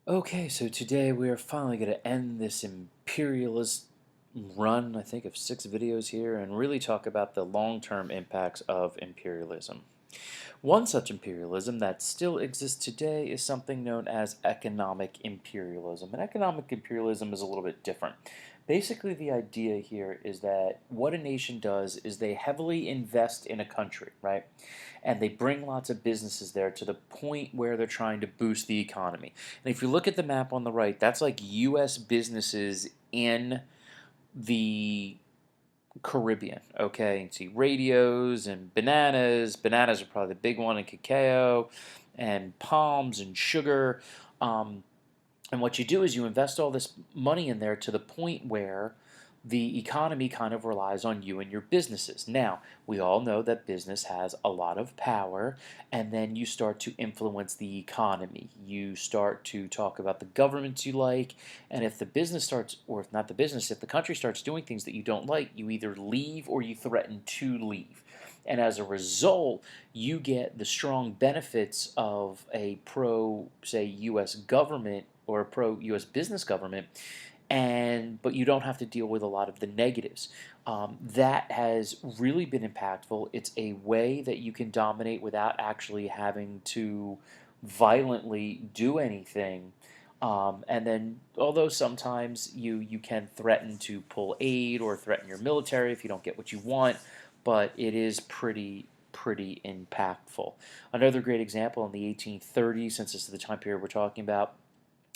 Okay, so today we are finally going to end this imperialist run, I think, of 6 videos here and really talk about the long-term impacts of imperialism. One such imperialism that still exists today is something known as economic imperialism. And economic imperialism is a little bit different. Basically, the idea here is that what a nation does is they heavily invest in a country, right? And they bring lots of businesses there to the point where they're trying to boost the economy. And if you look at the map on the right, that's like U.S. businesses in the Caribbean. Okay, you can see radios and bananas. Bananas are probably the big one, and cacao, and palms and sugar. Um, and what you do is you invest all this money in there to the point where the economy kind of relies on you and your businesses. Now, we all know that business has a lot of power, and then you start to influence the economy. You start to talk about the governments you like, and if the business starts, or if not the business, if the country starts doing things that you don't like, you either leave or you threaten to leave. And as a result, you get the strong benefits of a pro, say, U.S. government or a pro U.S. business government, but you don't have to deal with a lot of the negatives. That has really been impactful. It's a way that you can dominate without actually having to violently do anything. And then, although sometimes you can threaten to pull aid or threaten your military if you don't get what you want, but it is pretty impactful. Another great example in the 1830s, since this is the time period we're talking about,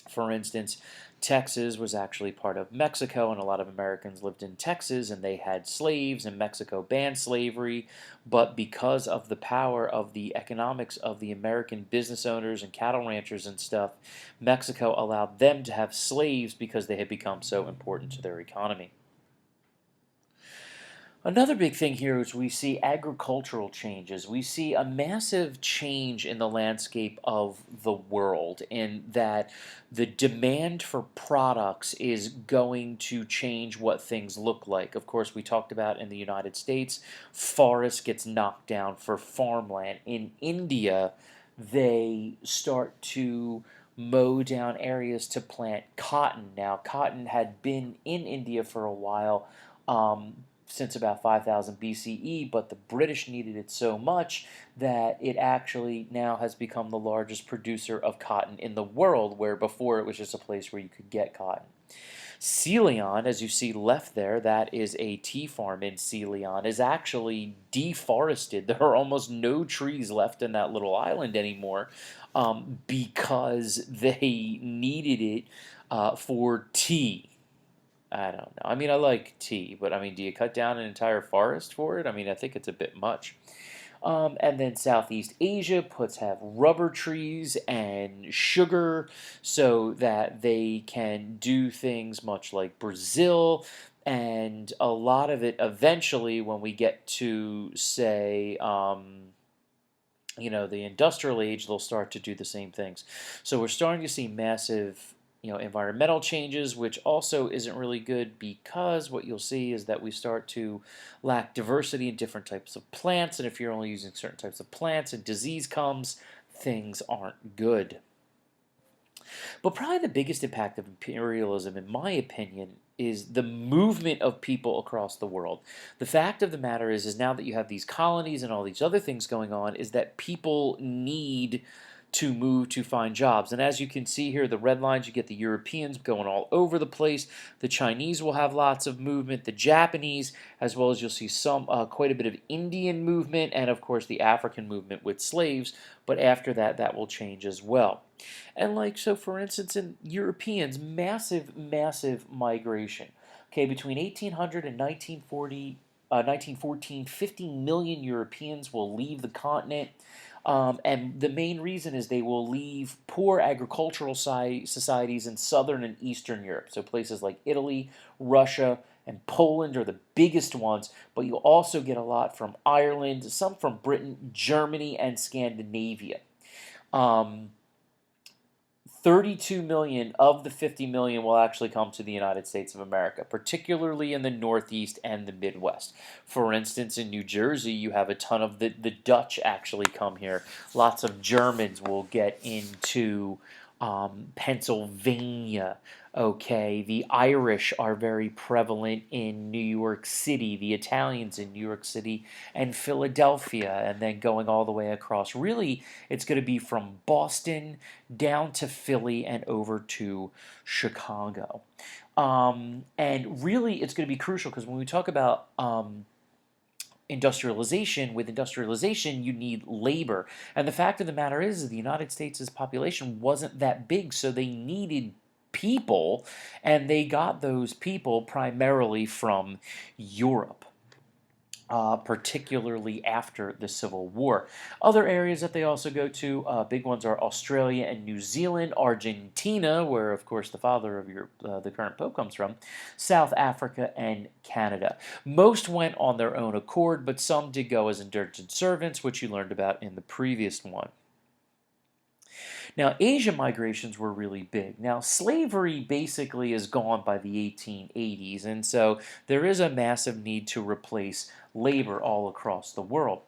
for instance, Texas was actually part of Mexico, and a lot of Americans lived in Texas, and they had slaves, and Mexico banned slavery. But because of the power of the economics of the American business owners and cattle ranchers and stuff, Mexico allowed them to have slaves because they had become so important to their economy. Another big thing here is we see agricultural changes. We see a massive change in the landscape of the world, in that the demand for products is going to change what things look like. Of course, we talked about in the United States, forest gets knocked down for farmland. In India, they start to mow down areas to plant cotton. Now, cotton had been in India for a while. Since about 5000 BCE, but the British needed it so much that it actually now has become the largest producer of cotton in the world, where before it was just a place where you could get cotton. Ceylon, as you see left there, that is a tea farm in Ceylon, is actually deforested. There are almost no trees left in that little island anymore, because they needed it for tea. I don't know. I mean, I like tea, but I mean, do you cut down an entire forest for it? I mean, I think it's a bit much. And then Southeast Asia puts have rubber trees and sugar so that they can do things much like Brazil. And a lot of it eventually, when we get to, say, the industrial age, they'll start to do the same things. So we're starting to see massive environmental changes, which also isn't really good, because what you'll see is that we start to lack diversity in different types of plants, and if you're only using certain types of plants and disease comes, things aren't good. But probably the biggest impact of imperialism, in my opinion, is the movement of people across the world. The fact of the matter is now that you have these colonies and all these other things going on, is that people need to move to find jobs. And as you can see here, the red lines, you get the Europeans going all over the place. The Chinese will have lots of movement, the Japanese, as well as you'll see quite a bit of Indian movement, and of course the African movement with slaves. But after that, that will change as well. And so for instance, in Europeans, massive migration. Okay, between 1800 and 1914, 50 million Europeans will leave the continent. And the main reason is they will leave poor agricultural societies in Southern and Eastern Europe. So places like Italy, Russia, and Poland are the biggest ones, but you also get a lot from Ireland, some from Britain, Germany, and Scandinavia. Um, 32 million of the 50 million will actually come to the United States of America, particularly in the Northeast and the Midwest. For instance, in New Jersey, you have a ton of the Dutch actually come here. Lots of Germans will get into Pennsylvania. Okay, the Irish are very prevalent in New York City, the Italians in New York City and Philadelphia, and then going all the way across. Really, it's going to be from Boston down to Philly and over to Chicago. And really, it's going to be crucial because when we talk about industrialization, with industrialization you need labor, and the fact of the matter is the United States' population wasn't that big, so they needed people, and they got those people primarily from Europe, particularly after the Civil War. Other areas that they also go to, big ones are Australia and New Zealand, Argentina, where of course the father of the current pope comes from, South Africa, and Canada. Most went on their own accord, but some did go as indentured servants, which you learned about in the previous one. Now, Asian migrations were really big. Now, slavery basically is gone by the 1880s, and so there is a massive need to replace labor all across the world.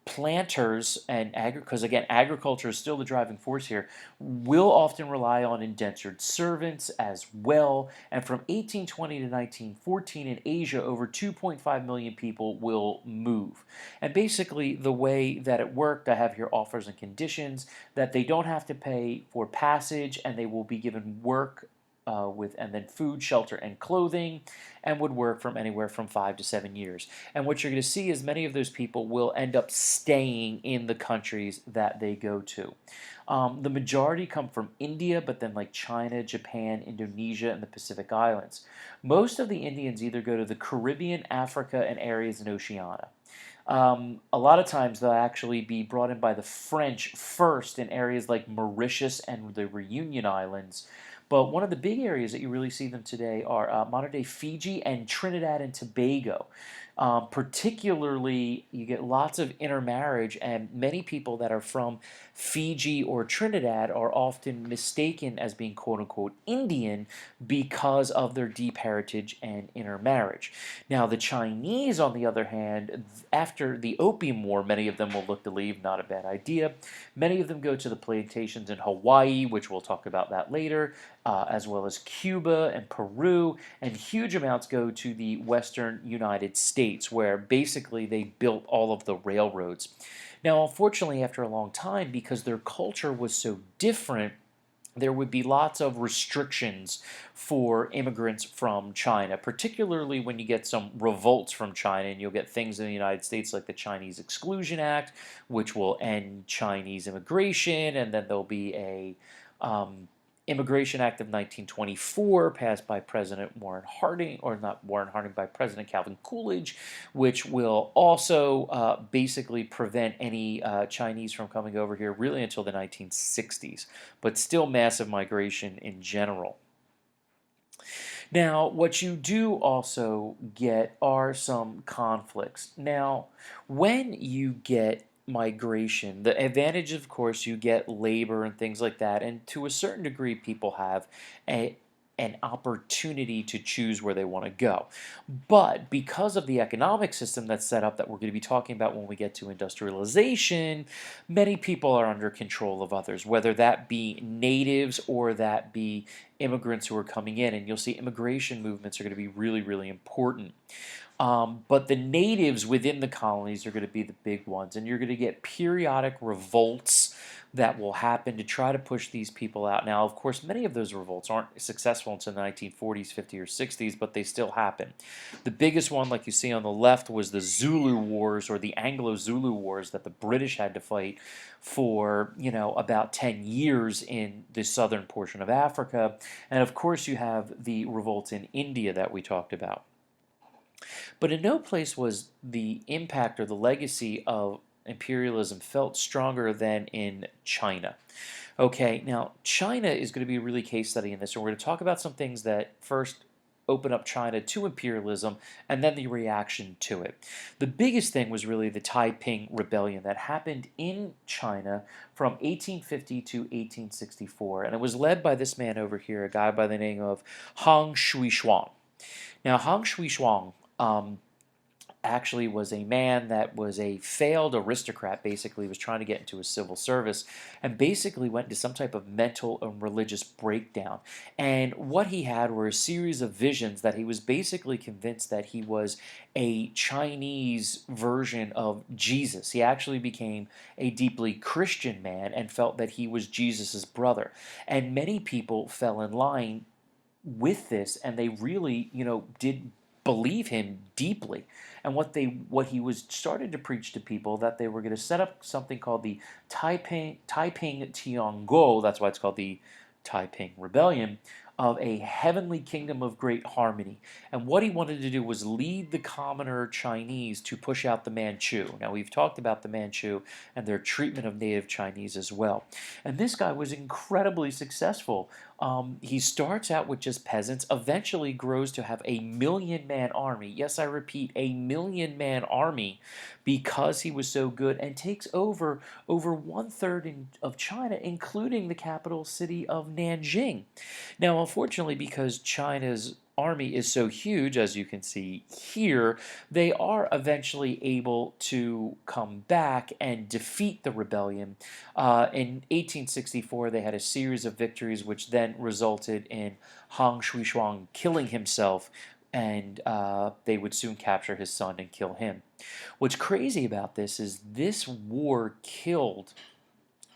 Planters and because again, agriculture is still the driving force here, will often rely on indentured servants as well. And from 1820 to 1914 in Asia, over 2.5 million people will move. And basically, the way that it worked, I have here offers and conditions, that they don't have to pay for passage, and they will be given work and then food, shelter, and clothing, and would work from anywhere from 5 to 7 years. And what you're going to see is many of those people will end up staying in the countries that they go to. The majority come from India, but then like China, Japan, Indonesia, and the Pacific Islands. Most of the Indians either go to the Caribbean, Africa, and areas in Oceania. A lot of times they'll actually be brought in by the French first in areas like Mauritius and the Reunion Islands. But one of the big areas that you really see them today are modern day Fiji and Trinidad and Tobago. Particularly, you get lots of intermarriage, and many people that are from Fiji or Trinidad are often mistaken as being quote unquote Indian because of their deep heritage and intermarriage. Now, the Chinese, on the other hand, after the Opium War, many of them will look to leave, not a bad idea. Many of them go to the plantations in Hawaii, which we'll talk about that later, as well as Cuba and Peru, and huge amounts go to the western United States, where basically they built all of the railroads. Now, unfortunately, after a long time, because their culture was so different, there would be lots of restrictions for immigrants from China, particularly when you get some revolts from China, and you'll get things in the United States like the Chinese Exclusion Act, which will end Chinese immigration, and then there'll be a Immigration Act of 1924 passed by President Warren Harding, or not Warren Harding, by President Calvin Coolidge, which will also basically prevent any Chinese from coming over here really until the 1960s, but still massive migration in general. Now, what you do also get are some conflicts. Now, when you get migration, the advantage, of course, you get labor and things like that, and to a certain degree, people have an opportunity to choose where they want to go. But because of the economic system that's set up that we're going to be talking about when we get to industrialization, many people are under control of others, whether that be natives or that be immigrants who are coming in. And you'll see immigration movements are going to be really, really important. But the natives within the colonies are going to be the big ones, and you're going to get periodic revolts that will happen to try to push these people out. Now, of course, many of those revolts aren't successful until the 1940s, 50s, or 60s, but they still happen. The biggest one, like you see on the left, was the Zulu Wars, or the Anglo-Zulu Wars, that the British had to fight for, about 10 years in the southern portion of Africa. And of course, you have the revolts in India that we talked about. But in no place was the impact or the legacy of imperialism felt stronger than in China. Okay, now China is going to be a really case study in this, and we're going to talk about some things that first open up China to imperialism and then the reaction to it. The biggest thing was really the Taiping Rebellion that happened in China from 1850 to 1864, and it was led by this man over here, a guy by the name of Hang Shui-shuang. Now, Hang Shui-shuang actually was a man that was a failed aristocrat, basically, was trying to get into a civil service, and basically went into some type of mental and religious breakdown. And what he had were a series of visions that he was basically convinced that he was a Chinese version of Jesus. He actually became a deeply Christian man and felt that he was Jesus's brother. And many people fell in line with this, and they really, did believe him deeply. And what he was started to preach to people, that they were going to set up something called the Taiping Tiongou. That's why it's called the Taiping Rebellion, of a heavenly kingdom of great harmony. And what he wanted to do was lead the commoner Chinese to push out the Manchu. Now, we've talked about the Manchu and their treatment of native Chinese as well. And this guy was incredibly successful. He starts out with just peasants, eventually grows to have a 1,000,000-man army. Yes, I repeat, a 1,000,000-man army, because he was so good, and takes over one-third of China, including the capital city of Nanjing. Now, unfortunately, because China's army is so huge, as you can see here, they are eventually able to come back and defeat the rebellion. In 1864, they had a series of victories, which then resulted in Han Shuishuang killing himself, and they would soon capture his son and kill him. What's crazy about this war killed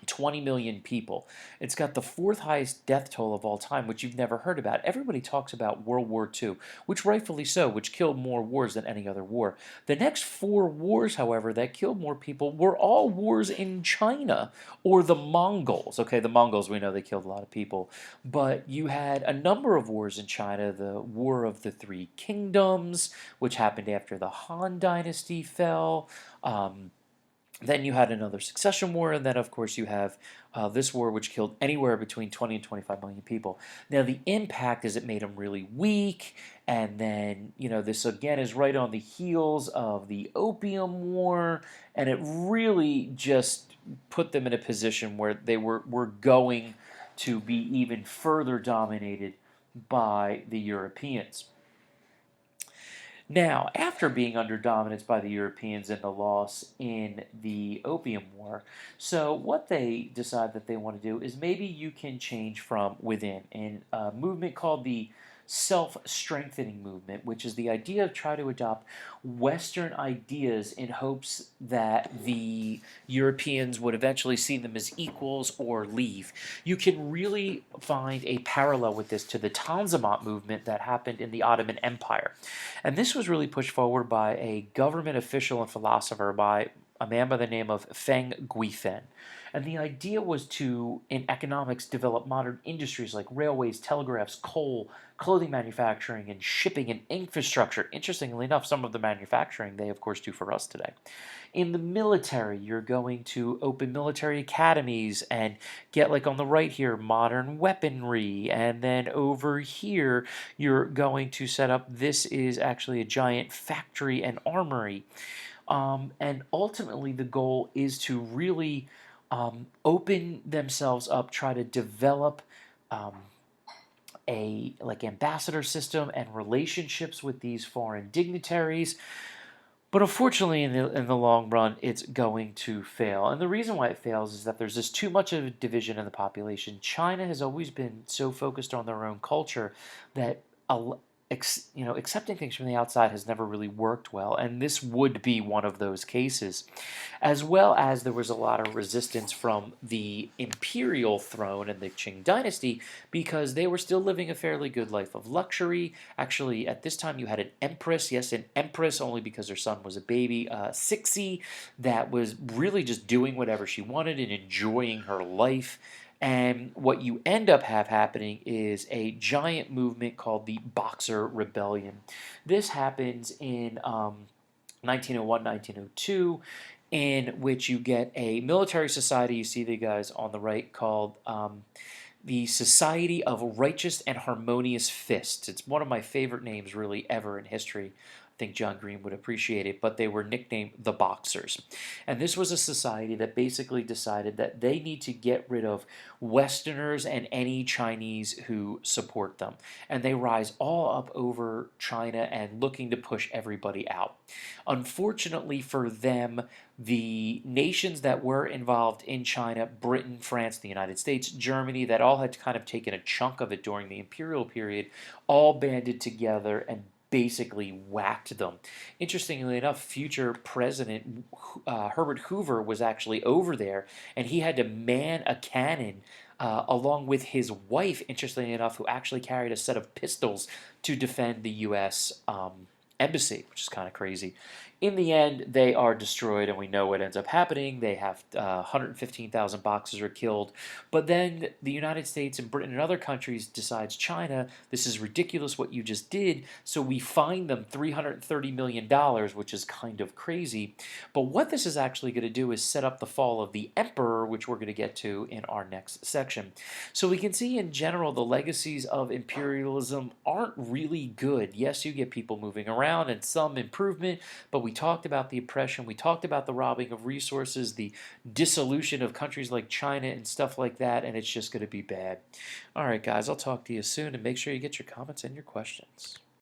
20 million people. It's got the fourth highest death toll of all time, which you've never heard about. Everybody talks about World War II, which rightfully so, which killed more wars than any other war. The next four wars, however, that killed more people were all wars in China or the Mongols. Okay, the Mongols, we know they killed a lot of people, but you had a number of wars in China. The War of the Three Kingdoms, which happened after the Han Dynasty fell. Then you had another succession war, and then, of course, you have this war, which killed anywhere between 20 and 25 million people. Now, the impact is it made them really weak, and then, this again is right on the heels of the Opium War, and it really just put them in a position where they were going to be even further dominated by the Europeans. Now, after being under dominance by the Europeans and the loss in the Opium War, so what they decide that they want to do is maybe you can change from within. In a movement called the self-strengthening movement, which is the idea of trying to adopt Western ideas in hopes that the Europeans would eventually see them as equals or leave. You can really find a parallel with this to the Tanzimat movement that happened in the Ottoman Empire. And this was really pushed forward by a government official and philosopher, by a man by the name of Feng Guifen. And the idea was to, in economics, develop modern industries like railways, telegraphs, coal, clothing manufacturing, and shipping and infrastructure. Interestingly enough, some of the manufacturing they, of course, do for us today. In the military, you're going to open military academies and get, like on the right here, modern weaponry. And then over here, you're going to set up, this is actually a giant factory and armory. And ultimately, the goal is to really open themselves up, try to develop a like ambassador system and relationships with these foreign dignitaries. But unfortunately, in the long run, it's going to fail. And the reason why it fails is that there's just too much of a division in the population. China has always been so focused on their own culture that accepting things from the outside has never really worked well, and this would be one of those cases. As well as there was a lot of resistance from the imperial throne and the Qing dynasty, because they were still living a fairly good life of luxury. Actually, at this time, you had an empress, yes, an empress, only because her son was a baby, Cixi, that was really just doing whatever she wanted and enjoying her life. And what you end up happening is a giant movement called the Boxer Rebellion. This happens in 1901, 1902, in which you get a military society. You see the guys on the right, called the Society of Righteous and Harmonious Fists. It's one of my favorite names really ever in history. I think John Green would appreciate it, but they were nicknamed the Boxers. And this was a society that basically decided that they need to get rid of Westerners and any Chinese who support them. And they rise all up over China and looking to push everybody out. Unfortunately for them, the nations that were involved in China, Britain, France, the United States, Germany, that all had kind of taken a chunk of it during the imperial period, all banded together and basically whacked them. Interestingly enough, future President Herbert Hoover was actually over there, and he had to man a cannon along with his wife, interestingly enough, who actually carried a set of pistols to defend the U.S. Embassy, which is kind of crazy. In the end, they are destroyed, and we know what ends up happening. They have 115,000 Boxers are killed. But then the United States and Britain and other countries decides, China, this is ridiculous what you just did, so we fine them $330 million, which is kind of crazy. But what this is actually going to do is set up the fall of the emperor, which we're going to get to in our next section. So we can see in general the legacies of imperialism aren't really good. Yes, you get people moving around and some improvement, but we talked about the oppression, we talked about the robbing of resources, the dissolution of countries like China and stuff like that, and it's just going to be bad. All right, guys, I'll talk to you soon, and make sure you get your comments and your questions.